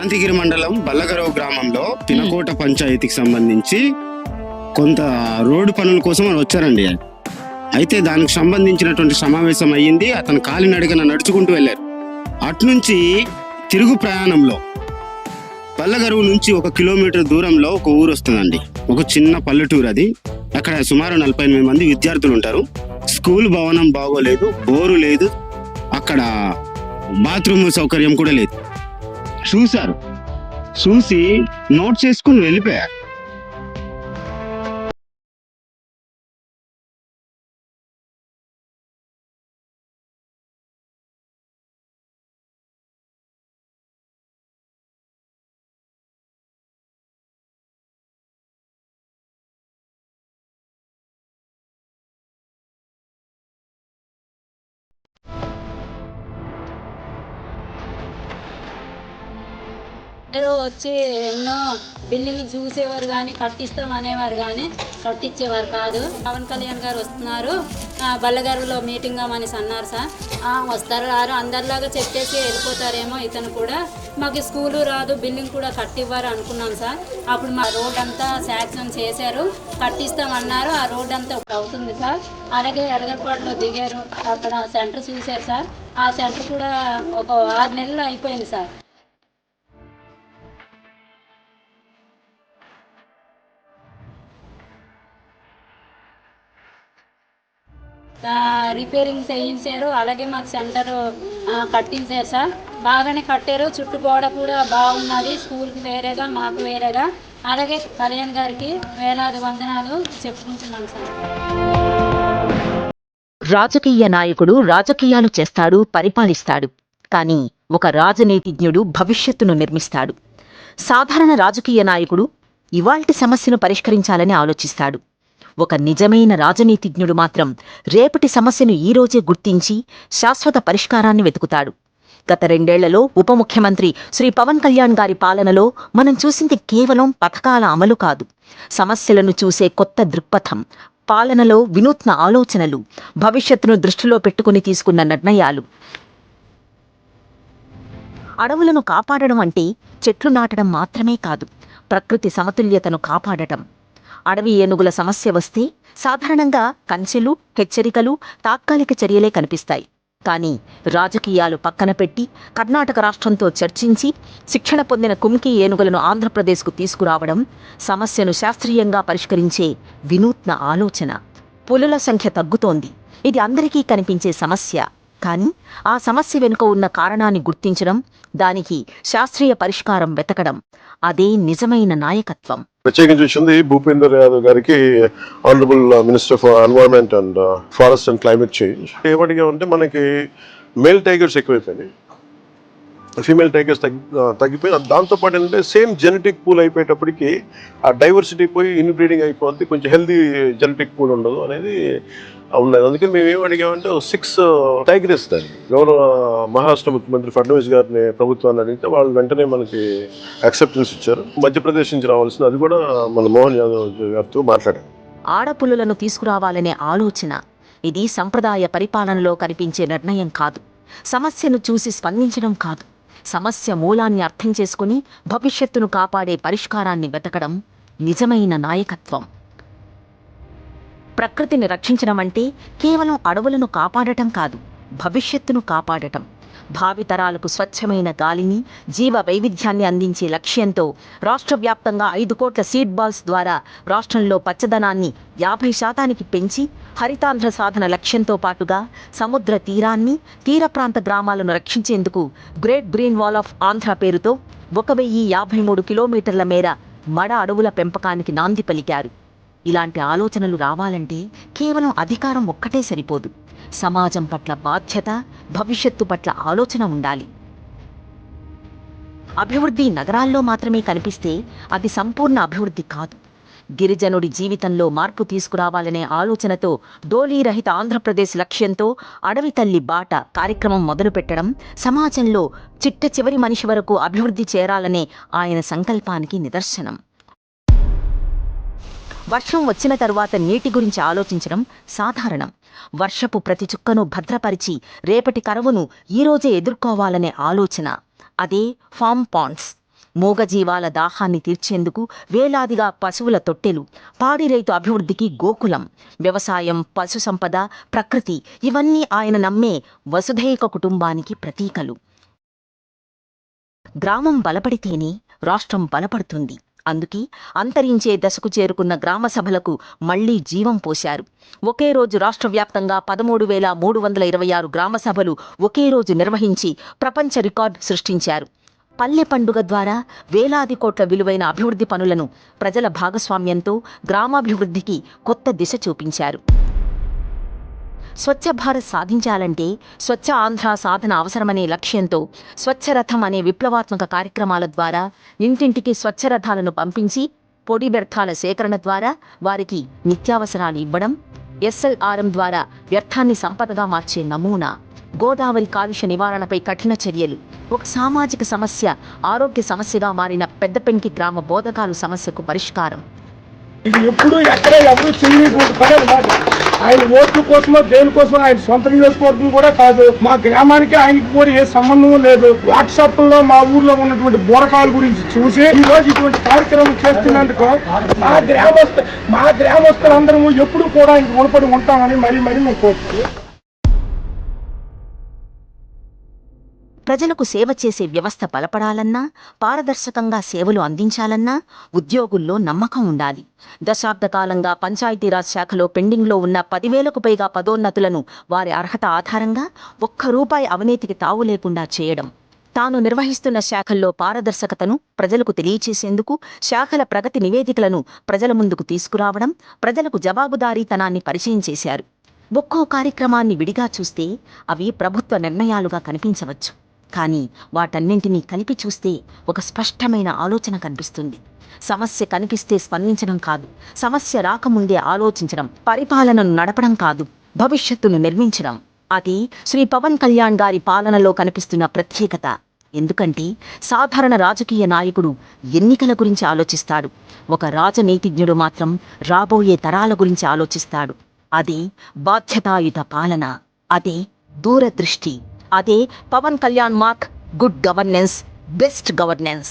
అనంతగిరి మండలం బల్లగరవ గ్రామంలో తినకోట పంచాయతీకి సంబంధించి కొంత రోడ్డు పనుల కోసం అని వచ్చారండి. అయితే దానికి సంబంధించినటువంటి సమావేశం అయ్యింది. అతను కాలినడకన నడుచుకుంటూ వెళ్ళారు. అట్నుంచి తిరుగు ప్రయాణంలో బల్లగరువు నుంచి 1 కిలోమీటర్ దూరంలో ఒక ఊరు వస్తుందండి. ఒక చిన్న పల్లెటూరు అది. అక్కడ సుమారు 48 మంది విద్యార్థులు ఉంటారు. స్కూల్ భవనం బాగోలేదు, బోరు లేదు, అక్కడ బాత్రూమ్ సౌకర్యం కూడా లేదు. చూశారు, చూసి నోట్ చేసుకుని వెళ్ళిపోయారు. ఏదో వచ్చి ఎన్నో బిల్డింగ్లు చూసేవారు కానీ కట్టిస్తాం అనేవారు కానీ కట్టించేవారు కాదు. పవన్ కళ్యాణ్ గారు వస్తున్నారు, బల్లగారులో మీటింగ్ అనేసి అన్నారు సార్. వస్తారు రారు అందరిలాగా చెప్పేసి వెళ్ళిపోతారేమో. ఇతను కూడా మాకు స్కూలు రాదు, బిల్డింగ్ కూడా కట్టివ్వరు అనుకున్నాం సార్. అప్పుడు మా రోడ్ అంతా శాంక్షన్ చేశారు, కట్టిస్తామన్నారు. ఆ రోడ్ అంతా అవుతుంది సార్. అలాగే ఎరగపాడులో దిగారు, అక్కడ సెంటర్ చూశారు సార్. ఆ సెంటర్ కూడా ఒక 6 నెలలు అయిపోయింది సార్. రిపేరింగ్ చేయించారు. అలాగే మాకు సెంటర్ కట్టించారు సార్. బాగానే కట్టారు. చుట్టుగోడ కూడా బాగున్నది. స్కూల్కి వేరేగా, మాకు వేరేగా. అలాగే కళ్యాణ్ గారికి వేలాది వందనాలు చెప్పుకుంటున్నాం సార్. రాజకీయ నాయకుడు రాజకీయాలు చేస్తాడు, పరిపాలిస్తాడు. కానీ ఒక రాజనీతిజ్ఞుడు భవిష్యత్తును నిర్మిస్తాడు. సాధారణ రాజకీయ నాయకుడు ఇవాల్టి సమస్యను పరిష్కరించాలని ఆలోచిస్తాడు. ఒక నిజమైన రాజనీతిజ్ఞుడు మాత్రం రేపటి సమస్యను ఈరోజే గుర్తించి శాశ్వత పరిష్కారాన్ని వెతుకుతాడు. గత 2 ఏళ్లలో ఉప ముఖ్యమంత్రి శ్రీ పవన్ కళ్యాణ్ గారి పాలనలో మనం చూసింది కేవలం పథకాల అమలు కాదు, సమస్యలను చూసే కొత్త దృక్పథం, పాలనలో వినూత్న ఆలోచనలు, భవిష్యత్తును దృష్టిలో పెట్టుకుని తీసుకున్న నిర్ణయాలు. అడవులను కాపాడడం అంటే చెట్లు నాటడం మాత్రమే కాదు, ప్రకృతి సమతుల్యతను కాపాడటం. అడవి ఏనుగుల సమస్య వస్తే సాధారణంగా కంచెలు, హెచ్చరికలు, తాత్కాలిక చర్యలే కనిపిస్తాయి. కానీ రాజకీయాలు పక్కన పెట్టి కర్ణాటక రాష్ట్రంతో చర్చించి శిక్షణ పొందిన కుంకి ఏనుగులను ఆంధ్రప్రదేశ్కు తీసుకురావడం సమస్యను శాస్త్రీయంగా పరిష్కరించే వినూత్న ఆలోచన. పులుల సంఖ్య తగ్గుతోంది, ఇది అందరికీ కనిపించే సమస్య. కానీ ఆ సమస్య వెనుక ఉన్న కారణాన్ని గుర్తించడం, దానికి శాస్త్రీయ పరిష్కారం వెతకడం, అదే నిజమైన నాయకత్వం. ప్రత్యేకించి వచ్చింది భూపేందర్ యాదవ్ గారికి, honourable minister for environment and forest and climate change. ఏమడిగామంటే మనకి మేల్ టైగర్స్ ఎక్కువైపోయినాయి, ఫీమేల్ టైగర్స్ తగ్గిపోయి, దాంతోపాటు ఏంటంటే సేమ్ జెనెటిక్ పూల్ అయిపోయేటప్పటికి ఆ డైవర్సిటీ పోయి ఇన్బ్రీడింగ్ అయిపోద్ది, కొంచెం హెల్దీ జెనెటిక్ పూల్ ఉండదు అనేది ఉన్నది. అందుకని మేము ఏం అడిగామంటే 6 టైగర్స్ దాన్ని గౌరవ మహారాష్ట్ర ముఖ్యమంత్రి ఫడ్నవీస్ గారిని ప్రభుత్వాన్ని అడిగితే వాళ్ళు వెంటనే మనకి యాక్సెప్టెన్స్ ఇచ్చారు. మధ్యప్రదేశ్ నుంచి రావాల్సింది, అది కూడా మన మోహన్ యాదవ్ గారితో మాట్లాడారు. ఆడపులులను తీసుకురావాలనే ఆలోచన, ఇది సంప్రదాయ పరిపాలనలో కనిపించే నిర్ణయం కాదు, సమస్యను చూసి స్పందించడం కాదు, సమస్య మూలాన్ని అర్థం చేసుకుని భవిష్యత్తును కాపాడే పరిష్కారాన్ని వెతకడం నిజమైన నాయకత్వం. ప్రకృతిని రక్షించడం అంటే కేవలం అడవులను కాపాడటం కాదు, భవిష్యత్తును కాపాడటం. భావితరాలకు స్వచ్ఛమైన గాలిని, జీవ వైవిధ్యాన్ని అందించే లక్ష్యంతో రాష్ట్ర వ్యాప్తంగా 5 కోట్ల సీడ్ బాల్స్ ద్వారా రాష్ట్రంలో పచ్చదనాన్ని 50% పెంచి హరితాంధ్ర సాధన లక్ష్యంతో పాటుగా సముద్ర తీరాన్ని, తీర ప్రాంత గ్రామాలను రక్షించేందుకు great green wall of Andhra పేరుతో 1053 కిలోమీటర్ల మేర మడ అడవుల పెంపకానికి నాంది పలికారు. ఇలాంటి ఆలోచనలు రావాలంటే కేవలం అధికారం ఒక్కటే సరిపోదు, సమాజం పట్ల బాధ్యత, భవిష్యత్తు పట్ల ఆలోచన ఉండాలి. అభివృద్ధి నగరాల్లో మాత్రమే కనిపిస్తే అది సంపూర్ణ అభివృద్ధి కాదు. గిరిజనుడి జీవితంలో మార్పు తీసుకురావాలనే ఆలోచనతో డోలీ రహిత ఆంధ్రప్రదేశ్ లక్ష్యంతో అడవి తల్లి బాట కార్యక్రమం మొదలుపెట్టడం సమాజంలో చిట్ట చివరి మనిషి వరకు అభివృద్ధి చేరాలనే ఆయన సంకల్పానికి నిదర్శనం. వర్షం వచ్చిన తరువాత నీటి గురించి ఆలోచించడం సాధారణం. వర్షపు ప్రతి చుక్కను భద్రపరిచి రేపటి కరువును ఈరోజే ఎదుర్కోవాలనే ఆలోచన, అదే ఫామ్ పాండ్స్. మూగజీవాల దాహాన్ని తీర్చేందుకు వేలాదిగా పశువుల తొట్టెలు, పాడి రైతు అభివృద్ధికి గోకులం, వ్యవసాయం, పశు సంపద, ప్రకృతి ఇవన్నీ ఆయన నమ్మే వసుధైక కుటుంబానికి ప్రతీకలు. గ్రామం బలపడితేనే రాష్ట్రం బలపడుతుంది. అందుకే అంతరించే దశకు చేరుకున్న గ్రామ సభలకు మళ్లీ జీవం పోశారు. ఒకే రోజు రాష్ట్ర వ్యాప్తంగా 13,326 గ్రామ సభలు ఒకే రోజు నిర్వహించి ప్రపంచ రికార్డు సృష్టించారు. పల్లె పండుగ ద్వారా వేలాది కోట్ల విలువైన అభివృద్ధి పనులను ప్రజల భాగస్వామ్యంతో గ్రామాభివృద్ధికి కొత్త దిశ చూపించారు. స్వచ్ఛ భారత్ సాధించాలంటే స్వచ్ఛ ఆంధ్ర సాధన అవసరమనే లక్ష్యంతో స్వచ్ఛరథం అనే విప్లవాత్మక కార్యక్రమాల ద్వారా ఇంటింటికి స్వచ్ఛరథాలను పంపించి పొడి వ్యర్థాల సేకరణ ద్వారా వారికి నిత్యావసరాలు ఇవ్వడం, SLRM ద్వారా వ్యర్థాన్ని సంపదగా మార్చే నమూనా, గోదావరి కాలుష్య నివారణపై కఠిన చర్యలు, ఒక సామాజిక సమస్య ఆరోగ్య సమస్యగా మారిన పెద్దపెంకి గ్రామ బోధకాలు సమస్యకు పరిష్కారం. ఇది ఎప్పుడు ఎక్కడ ఎవరు చేయకూడదు పని అన్నమాట. ఆయన ఓట్ల కోసమో దేనికోసమో ఆయన సొంత నియోజకవర్గం కూడా కాదు, మా గ్రామానికి ఆయనకి కూడా ఏ సంబంధం లేదు. వాట్సాప్ లో మా ఊర్లో ఉన్నటువంటి బోరకాల గురించి చూసి ఈ రోజు ఇటువంటి కార్యక్రమం చేస్తున్నందుకు మా గ్రామస్తులందరము ఎప్పుడు కూడా ఆయనకు రుణపడి ఉంటామని మరీ మేము కోరుతున్నాం. ప్రజలకు సేవ చేసే వ్యవస్థ బలపడాలన్నా, పారదర్శకంగా సేవలు అందించాలన్నా ఉద్యోగుల్లో నమ్మకం ఉండాలి. దశాబ్ద కాలంగా పంచాయతీరాజ్ శాఖలో పెండింగ్లో ఉన్న 10,000కు పైగా పదోన్నతులను వారి అర్హత ఆధారంగా ₹1 అవినీతికి తావు లేకుండా చేయడం, తాను నిర్వహిస్తున్న శాఖల్లో పారదర్శకతను ప్రజలకు తెలియచేసేందుకు శాఖల ప్రగతి నివేదికలను ప్రజల ముందుకు తీసుకురావడం, ప్రజలకు జవాబుదారీతనాన్ని పరిచయం చేశారు. ఒక్కో కార్యక్రమాన్ని విడిగా చూస్తే అవి ప్రభుత్వ నిర్ణయాలుగా కనిపించవచ్చు. కానీ వాటన్నింటినీ కలిపి చూస్తే ఒక స్పష్టమైన ఆలోచన కనిపిస్తుంది. సమస్య కనిపిస్తే స్పందించడం కాదు, సమస్య రాకముందే ఆలోచించడం, పరిపాలనను నడపడం కాదు, భవిష్యత్తును నిర్మించడం. అది శ్రీ పవన్ కళ్యాణ్ గారి పాలనలో కనిపిస్తున్న ప్రత్యేకత. ఎందుకంటే సాధారణ రాజకీయ నాయకుడు ఎన్నికల గురించి ఆలోచిస్తాడు, ఒక రాజనీతిజ్ఞుడు మాత్రం రాబోయే తరాల గురించి ఆలోచిస్తాడు. అదే బాధ్యతాయుత పాలన, అదే దూరదృష్టి, అదే Pawan Kalyan mark good governance, best governance.